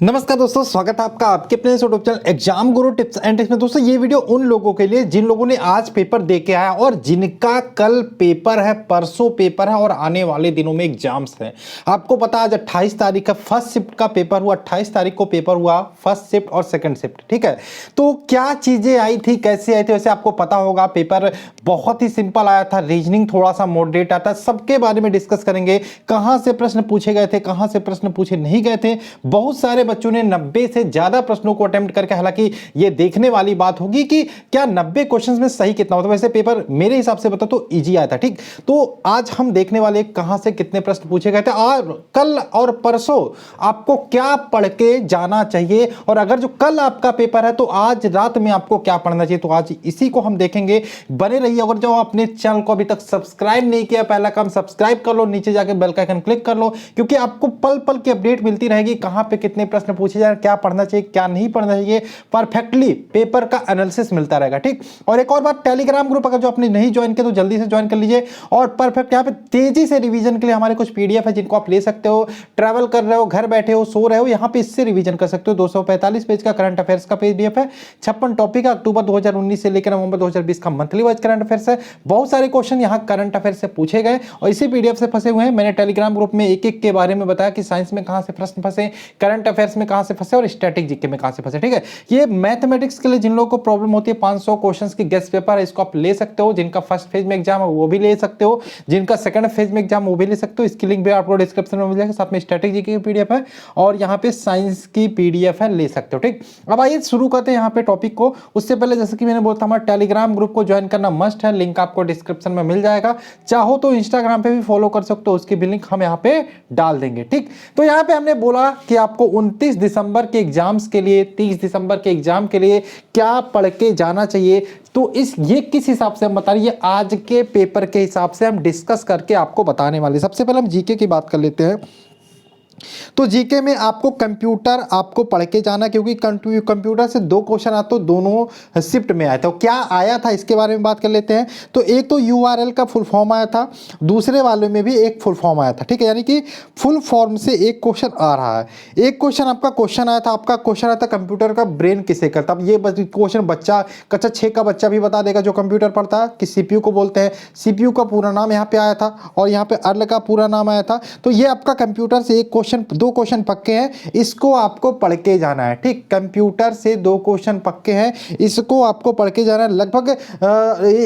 नमस्कार दोस्तों, स्वागत है आपका आपके अपने YouTube channel exam Guru tips and tricks में। दोस्तों ये वीडियो उन लोगों के लिए जिन लोगों ने आज पेपर दे के आया और जिनका कल पेपर है, परसों पेपर है और आने वाले दिनों में एग्जाम्स हैं। आपको पता है आज 28 तारीख का फर्स्ट शिफ्ट का पेपर हुआ, 28 तारीख को पेपर हुआ फर्स्ट शिफ्ट और सेकंड शिफ्ट। ठीक है, तो क्या चीजें आई थी, कैसे आई थी, वैसे आपको पता होगा। पेपर बहुत ही सिंपल आया था, रीजनिंग थोड़ा सा मॉडरेट आता है, सबके बारे में डिस्कस करेंगे। कहां से प्रश्न पूछे गए थे, कहां से प्रश्न पूछे नहीं गए थे। बहुत सारे बच्चों ने 90 से ज्यादा प्रश्नों को अटेम्प्ट करके, हालांकि ये देखने वाली बात होगी कि क्या 90 क्वेश्चंस में सही कितना होता है। वैसे पेपर मेरे हिसाब से बता तो इजी आया था। ठीक, तो आज हम देखने वाले कहां से कितने प्रश्न पूछे गए थे और कल और परसों आपको क्या पढ़ के जाना चाहिए, और अगर जो कल आपका पेपर है तो आज रात में आपको क्या पढ़ना चाहिए। तो आज इसी को हम देखेंगे, बने रहिए। अगर जो अपने चैनल को अभी तक सब्सक्राइब नहीं किया, पहला काम सब्सक्राइब कर लो, नीचे जाकर बेल का आइकन क्लिक कर लो, क्योंकि आपको पल पल की अपडेट मिलती रहेगी कहां पे कितने प्रश्न पूछे जा रहे हैं, क्या पढ़ना चाहिए, क्या नहीं पढ़ना चाहिए। परफेक्टली पेपर का एनालिसिस मिलता रहेगा। ठीक, और एक और बात, टेलीग्राम ग्रुप अगर जो आपने नहीं ज्वाइन किया तो जल्दी से ज्वाइन कर लीजिए। और परफेक्ट यहाँ पे तेजी से रिवीजन के लिए हमारे कुछ पीडीएफ है जिनको आप ले सकते हो। ट्रैवल कर रहे हो, घर बैठे हो, सो रहे हो, यहाँ पे इससे रिवीजन कर सकते हो। 245 पेज का करंट अफेयर्स का पीडीएफ है, 56 टॉपिक का, अक्टूबर 2019 से लेकर नवंबर 2020 का मंथली वाइज करंट अफेयर्स है। बहुत सारे क्वेश्चन यहाँ करंट अफेयर से पूछे गए और इसी पीडीएफ से फंसे हुए हैं। मैंने टेलीग्राम ग्रुप में एक एक के बारे में बताया कि साइंस में कहां से प्रश्न फंसे, करंट अफेयर्स में कहां से फंसे और स्टैटिक जीके में कहां से फंसे। ठीक है, ये मैथमेटिक्स के लिए जिन लोगों को प्रॉब्लम होती है, 500 क्वेश्चंस की गेस्ट पेपर है, इसको आप ले सकते हो। जिनका फर्स्ट फेज में एग्जाम है वो भी ले सकते हो, जिनका सेकंड फेज में एग्जाम वो भी ले सकते हो। इसकी लिंक भी आपको डिस्क्रिप्शन में मिल जाएगा, साथ में स्टैटिक जीके की पीडीएफ है और यहाँ पे साइंस की पीडीएफ है, ले सकते हो। ठीक, अब आइए शुरू करते हैं यहाँ पे टॉपिक को। उससे पहले जैसे कि मैंने बोला था, हमारा टेलीग्राम ग्रुप को ज्वाइन करना मस्ट है, लिंक आपको डिस्क्रिप्शन में मिल जाएगा। चाहो तो इंस्टाग्राम पे भी फॉलो कर सकते हो, उसकी भी लिंक हम यहाँ पे डाल देंगे। ठीक, तो यहाँ पे हमने बोला कि आपको 29 दिसंबर के एग्जाम्स के लिए, 30 दिसंबर के एग्जाम के लिए क्या पढ़ के जाना चाहिए। तो ये किस हिसाब से हम बता रहे हैं, ये आज के पेपर के हिसाब से हम डिस्कस करके आपको बताने वाले। सबसे पहले हम जीके की बात कर लेते हैं। तो जीके में आपको कंप्यूटर आपको पढ़ के जाना, क्योंकि कंप्यूटर से 2 क्वेश्चन आते, तो दोनों शिफ्ट में आया था। तो क्या आया था इसके बारे में बात कर लेते हैं। तो एक तो यूआरएल का फुल फॉर्म आया था, दूसरे वाले में भी एक फुल फॉर्म आया था। ठीक है, यानी कि फुल फॉर्म से एक क्वेश्चन आ रहा है। एक क्वेश्चन आपका क्वेश्चन आया था, आपका क्वेश्चन आया था कंप्यूटर का ब्रेन किसे करता। अब ये क्वेश्चन बच्चा कक्षा 6 का बच्चा भी बता देगा जो कंप्यूटर पढ़ता है कि सीपीयू को बोलते हैं। सीपीयू का पूरा नाम यहाँ पे आया था और यहाँ पे अर्ल का पूरा नाम आया था। तो ये आपका कंप्यूटर से एक 2 क्वेश्चन पक्के हैं, इसको आपको पढ़ के जाना है। ठीक, कंप्यूटर से 2 क्वेश्चन पक्के हैं, इसको आपको पढ़ के जाना है। लगभग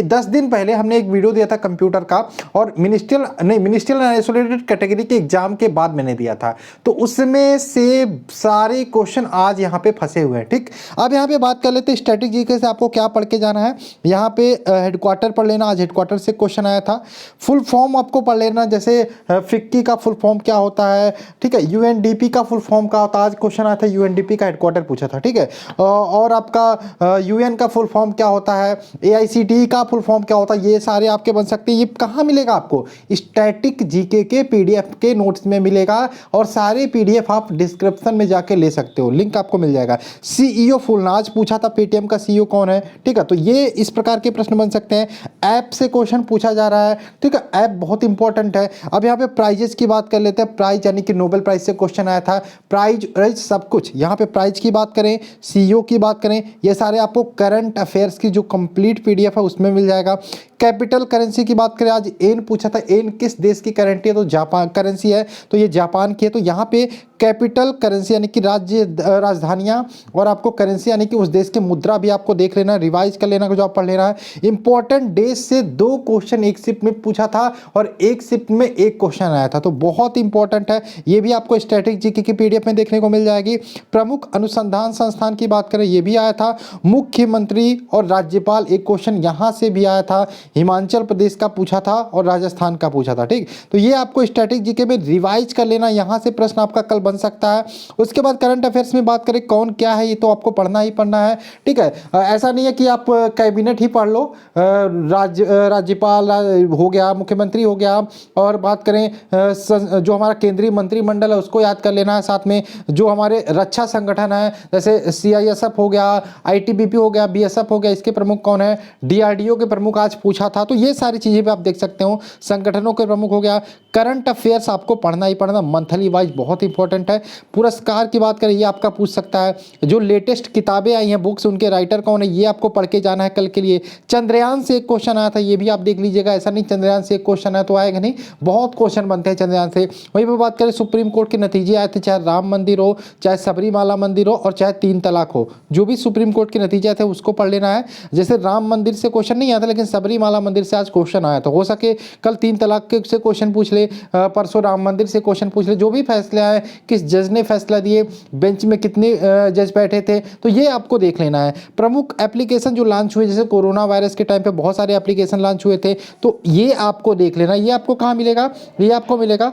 10 दिन पहले हमने एक वीडियो दिया था कंप्यूटर का, और मिनिस्ट्रियल आइसोलेटेड कैटेगरी के एग्जाम के बाद मैंने दिया था। तो उसमें से सारे क्वेश्चन आज यहाँ पे फंसे हुए हैं। ठीक, अब यहाँ पे बात कर लेते हैं स्टैटिक जीके से आपको क्या पढ़ के जाना है। यहाँ पे हेडक्वार्टर पढ़ लेना, आज हेडक्वार्टर से क्वेश्चन आया था। फुल फॉर्म आपको पढ़ लेना, जैसे फिक्की का फुल फॉर्म क्या होता है। ठीक है, यूएनडीपी का फुल फॉर्म क्या होता है, आज क्वेश्चन आया था, यूएनडीपी का हेडक्वार्टर पूछा था। ठीक है, और आपका यूएन का फुल फॉर्म क्या होता है, एआईसीटी का फुल फॉर्म क्या होता है, ये सारे आपके बन सकते हैं। ये कहाँ मिलेगा आपको, स्टैटिक जीके के पीडीएफ के नोट्स में मिलेगा, और सारे पीडीएफ आप डिस्क्रिप्शन में जाके ले सकते हो, लिंक आपको मिल जाएगा। सीईओ फुल आज पूछा था, पेटीएम का सीईओ कौन है। ठीक है, तो ये इस प्रकार के प्रश्न बन सकते हैं। ऐप से क्वेश्चन पूछा जा रहा है। ठीक है, ऐप बहुत इंपॉर्टेंट है। अब यहाँ पे प्राइजेस की बात कर लेते हैं। प्राइज यानी कि नोबेल प्राइज से क्वेश्चन आया था। प्राइज सब कुछ यहाँ पे प्राइज की बात करें, सीईओ की बात करें, ये सारे आपको करंट अफेयर्स की जो कंप्लीट पीडीएफ है उसमें मिल जाएगा। कैपिटल करेंसी की बात करें, आज एन पूछा था, एन किस देश की करेंसी है, तो जापान करेंसी है, तो ये जापान की है। तो यहाँ पे कैपिटल करेंसी यानी कि राजधानियां, और आपको करेंसी यानी कि उस देश की मुद्रा भी आपको देख लेना, रिवाइज कर लेना, जो आप पढ़ लेना है। इंपॉर्टेंट देश से 2 क्वेश्चन एक शिफ्ट में पूछा था और एक शिफ्ट में एक क्वेश्चन आया था, तो बहुत इंपॉर्टेंट है। ये भी आपको स्टैटिक जीके की पीडीएफ में देखने को मिल जाएगी। प्रमुख अनुसंधान संस्थान की बात करें, ये भी आया था। मुख्यमंत्री और राज्यपाल एक क्वेश्चन यहाँ से भी आया था, हिमाचल प्रदेश का पूछा था और राजस्थान का पूछा था। ठीक, तो ये आपको स्टैटिक जीके में रिवाइज कर लेना, यहाँ से प्रश्न आपका कल बन सकता है। उसके बाद करंट अफेयर्स में बात करें, कौन क्या है, ये तो आपको पढ़ना ही पढ़ना है। ठीक है, ऐसा नहीं है कि आप कैबिनेट ही पढ़ लो, राज्यपाल हो गया, मुख्यमंत्री हो गया, और बात करें जो हमारा केंद्रीय मंत्रिमंडल है उसको याद कर लेना है। साथ में जो हमारे रक्षा संगठन है, जैसे सीआईएसएफ हो गया, आईटीबीपी हो गया, बीएसएफ हो गया, इसके प्रमुख कौन है, डीआरडीओ के प्रमुख आज पूछा था। तो ये सारी चीजें भी आप देख सकते हो। संगठनों के प्रमुख हो गया। करंट अफेयर्स आपको पढ़ना ही पढ़ना, मंथली वाइज बहुत इंपॉर्टेंट इंपॉर्टेंट है। पुरस्कार की बात करें, ये आपका पूछ सकता है। जो लेटेस्ट किताबें आई हैं, बुक्स, उनके राइटर कौन है, ये आपको पढ़ के जाना है कल के लिए। चंद्रयान से एक क्वेश्चन आया था, ये भी आप देख लीजिएगा। ऐसा नहीं चंद्रयान से एक क्वेश्चन है तो आएगा नहीं, बहुत क्वेश्चन बनते हैं चंद्रयान से। वहीं पर बात करें सुप्रीम कोर्ट के नतीजे आए थे, चाहे राम मंदिर हो, चाहे सबरीमाला मंदिर हो, और चाहे 3 तलाक हो, जो भी सुप्रीम कोर्ट के नतीजे थे उसको पढ़ लेना है। जैसे राम मंदिर से क्वेश्चन नहीं आता, लेकिन सबरीमाला मंदिर से आज क्वेश्चन आया, तो हो सके कल 3 तलाक से क्वेश्चन पूछ ले, परसों राम मंदिर से क्वेश्चन पूछ ले। जो भी फैसले आए, किस जज ने फैसला दिए, बेंच में कितने जज बैठे थे, तो ये आपको देख लेना है। प्रमुख एप्लीकेशन जो लॉन्च हुए, जैसे कोरोना वायरस के टाइम पे बहुत सारे एप्लीकेशन लॉन्च हुए थे, तो ये आपको देख लेना। ये आपको कहाँ मिलेगा, ये आपको मिलेगा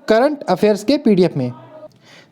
करंट अफेयर्स के पीडीएफ में।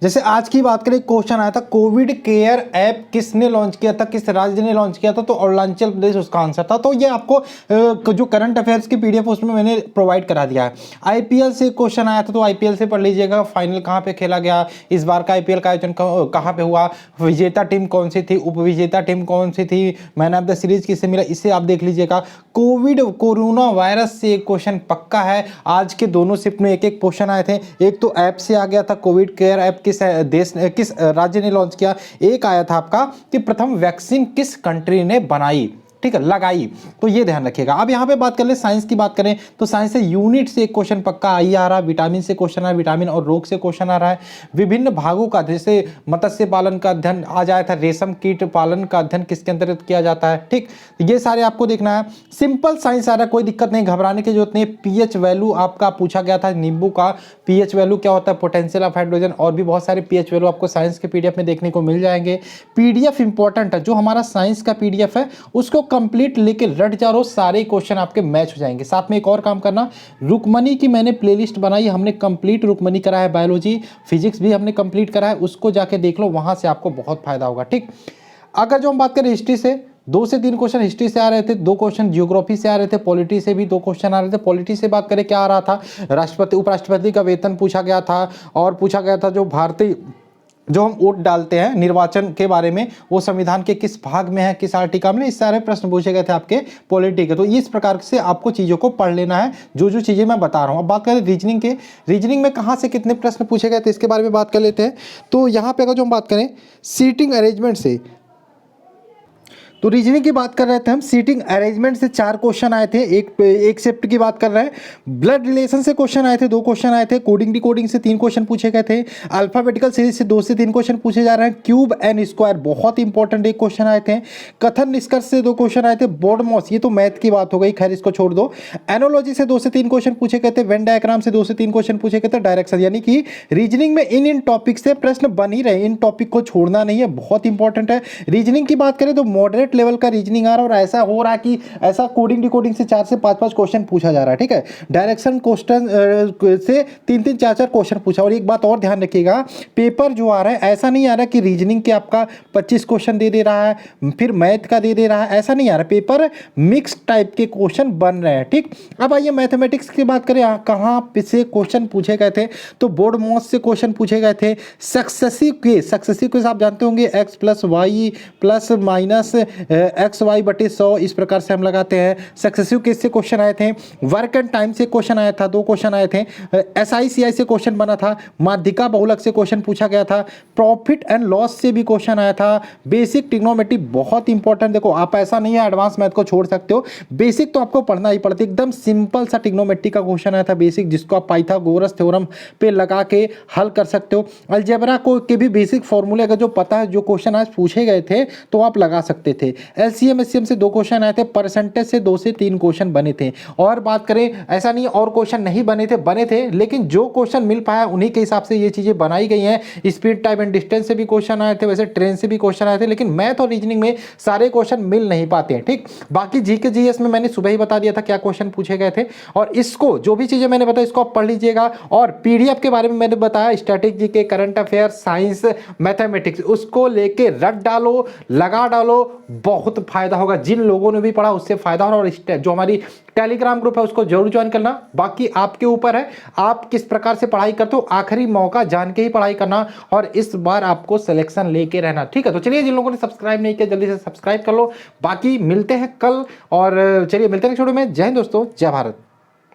जैसे आज की बात करें, क्वेश्चन आया था कोविड केयर ऐप किसने लॉन्च किया था, किस राज्य ने लॉन्च किया था, तो अरुणाचल प्रदेश उसका आंसर था। तो ये आपको जो करंट अफेयर्स की पीडीएफ उसमें मैंने प्रोवाइड करा दिया है। आईपीएल से क्वेश्चन आया था, तो आईपीएल से पढ़ लीजिएगा। फाइनल कहाँ पे खेला गया, इस बार का आईपीएल का आयोजन कहाँ पे हुआ, विजेता टीम कौन सी थी, उपविजेता टीम कौन सी थी, मैन ऑफ द सीरीज किसे मिला, इससे आप देख लीजिएगा। कोरोना वायरस से एक क्वेश्चन पक्का है। आज के दोनों शिफ्ट में एक एक क्वेश्चन आए थे। एक तो ऐप से आ गया था, कोविड केयर ऐप किस देश किस राज्य ने लॉन्च किया। एक आया था आपका कि प्रथम वैक्सीन किस कंट्री ने बनाई, ठीक है, लगाई। तो ये ध्यान रखिएगा। अब यहाँ पे बात कर ले, साइंस की बात करें तो साइंस से यूनिट से एक क्वेश्चन पक्का आ रहा है। विटामिन से क्वेश्चन आ रहा है, विटामिन और रोग से क्वेश्चन आ रहा है। विभिन्न भागों का, जैसे मत्स्य पालन का अध्ययन आ जाया था, रेशम कीट पालन का अध्ययन किसके अंतर्गत किया जाता है, ठीक, ये सारे आपको देखना है। सिंपल साइंस आ रहा है, कोई दिक्कत नहीं, घबराने की जरूरत नहीं। पीएच वैल्यू आपका पूछा गया था, नींबू का पीएच वैल्यू क्या होता है, पोटेंशियल ऑफ हाइड्रोजन, और भी बहुत सारे पीएच वैल्यू आपको साइंस के पीडीएफ में देखने को मिल जाएंगे। पीडीएफ इंपॉर्टेंट है, जो हमारा साइंस का पीडीएफ है उसको कंप्लीट लेके रट जा रहे हो, सारे क्वेश्चन आपके मैच हो जाएंगे। साथ में एक और काम करना, रुकमनी की मैंने प्लेलिस्ट बनाई, हमने कंप्लीट रुकमनी करा है, बायोलॉजी फिजिक्स भी हमने कंप्लीट करा है, उसको जाके देख लो, वहां से आपको बहुत फायदा होगा, ठीक। अगर जो हम बात करें हिस्ट्री से, 2 से 3 क्वेश्चन हिस्ट्री से आ रहे थे, 2 क्वेश्चन जियोग्राफी से आ रहे थे, पॉलिटी से भी 2 क्वेश्चन आ रहे थे। पॉलिटी से बात करें क्या आ रहा था, राष्ट्रपति उपराष्ट्रपति का वेतन पूछा गया था, और पूछा गया था जो भारतीय जो हम वोट डालते हैं निर्वाचन के बारे में, वो संविधान के किस भाग में है, किस आर्टिकल में, इस सारे प्रश्न पूछे गए थे आपके पॉलिटी के। तो इस प्रकार से आपको चीज़ों को पढ़ लेना है, जो जो चीज़ें मैं बता रहा हूँ। अब बात करें रीजनिंग के, रीजनिंग में कहाँ से कितने प्रश्न पूछे गए थे इसके बारे में बात कर लेते हैं। तो यहाँ पे अगर जो हम बात करें सीटिंग अरेंजमेंट से, तो रीजनिंग की बात कर रहे थे हम, सीटिंग अरेंजमेंट से 4 क्वेश्चन आए थे। एक शिफ्ट की बात कर रहे हैं। ब्लड रिलेशन से क्वेश्चन आए थे, 2 क्वेश्चन आए थे। कोडिंग डिकोडिंग से 3 क्वेश्चन पूछे गए थे। अल्फाबेटिकल सीरीज से 2 से 3 क्वेश्चन पूछे जा रहे हैं। क्यूब एंड स्क्वायर बहुत इंपॉर्टेंट एक क्वेश्चन आए थे। कथन निष्कर्ष से 2 क्वेश्चन आए थे। बोर्ड मॉस, ये तो मैथ की बात हो गई, खैर इसको छोड़ दो। एनोलॉजी से 2 से 3 क्वेश्चन पूछे गए थे। वेन डायग्राम से 2 से 3 क्वेश्चन पूछे गए थे। डायरेक्शन, यानी कि रीजनिंग में इन टॉपिक से प्रश्न बन ही रहे, इन टॉपिक को छोड़ना नहीं है, बहुत इंपॉर्टेंट है। रीजनिंग की बात करें तो मॉडरेट लेवल का रीजनिंग आ रहा है, और ऐसा हो रहा है कि ऐसा कोडिंग डिकोडिंग से 4 से 5 क्वेश्चन पूछा जा रहा है, ठीक है। डायरेक्शन क्वेश्चन से 3 4 क्वेश्चन पूछा। और एक बात और ध्यान रखिएगा, पेपर जो आ रहा है ऐसा नहीं आ रहा कि रीजनिंग के आपका 25 क्वेश्चन दे रहा है, फिर मैथ का दे रहा है, ऐसा नहीं आ रहा। पेपर मिक्स टाइप के क्वेश्चन बन रहे हैं, ठीक। अब आइए मैथमेटिक्स की बात करें, कहाँ से क्वेश्चन पूछे गए थे, तो बोर्ड मॉस से क्वेश्चन पूछे गए थे। सक्सेसिव केस आप जानते होंगे, X plus Y plus minus X Y बटे 100, इस प्रकार से हम लगाते हैं। सक्सेसिव केस से क्वेश्चन आए थे। वर्क एंड टाइम से क्वेश्चन आया था, 2 क्वेश्चन आए थे। SICI से क्वेश्चन बना था। माध्यिका बहुलक से क्वेश्चन पूछा गया था। प्रॉफिट एंड लॉस से भी क्वेश्चन आया था। बेसिक ट्रिग्नोमेट्री बहुत इंपॉर्टेंट, देखो आप ऐसा नहीं है एडवांस मैथ को छोड़ सकते हो, बेसिक तो आपको पढ़ना ही पड़ता है। एकदम सिंपल सा ट्रिग्नोमेट्री का क्वेश्चन आया था बेसिक, जिसको आप पाइथागोरस थ्योरम पे लगा के हल कर सकते हो। अलजेब्रा को के भी बेसिक फॉर्मूले अगर जो पता है, जो क्वेश्चन आज पूछे गए थे तो आप लगा सकते थे। LCM SCM से 2 क्वेश्चन आए थे। परसेंटेज से 2 से 3 क्वेश्चन बने थे। और बात करें, ऐसा नहीं और क्वेश्चन नहीं बने थे, लेकिन जो क्वेश्चन मिल पाया उन्हीं के हिसाब से ये चीजें बनाई गई हैं। स्पीड टाइम एंड डिस्टेंस से भी क्वेश्चन आए थे, वैसे ट्रेन से भी क्वेश्चन आए थे, लेकिन मैथ और रीजनिंग में सारे क्वेश्चन मिल नहीं पाते हैं, ठीक। बाकी जीके जीएस में मैंने सुबह ही बता दिया था क्या क्वेश्चन पूछे गए थे, और इसको जो भी चीजें मैंने बताया इसको आप पढ़ लीजिएगा। और पीडीएफ के बारे में मैंने बताया, static GK, current affair, science, mathematics, उसको लेके रट डालो, लगा डालो, बहुत फायदा होगा। जिन लोगों ने भी पढ़ा उससे फायदा हो रहा। और जो हमारी टेलीग्राम ग्रुप है उसको जरूर ज्वाइन करना। बाकी आपके ऊपर है, आप किस प्रकार से पढ़ाई करते हो, आखिरी मौका जान के ही पढ़ाई करना, और इस बार आपको सिलेक्शन लेके रहना, ठीक है। तो चलिए, जिन लोगों ने सब्सक्राइब नहीं किया जल्दी से सब्सक्राइब कर लो। बाकी मिलते हैं कल, और चलिए मिलते हैं छोड़ो में। जय हिंद दोस्तों, जय भारत।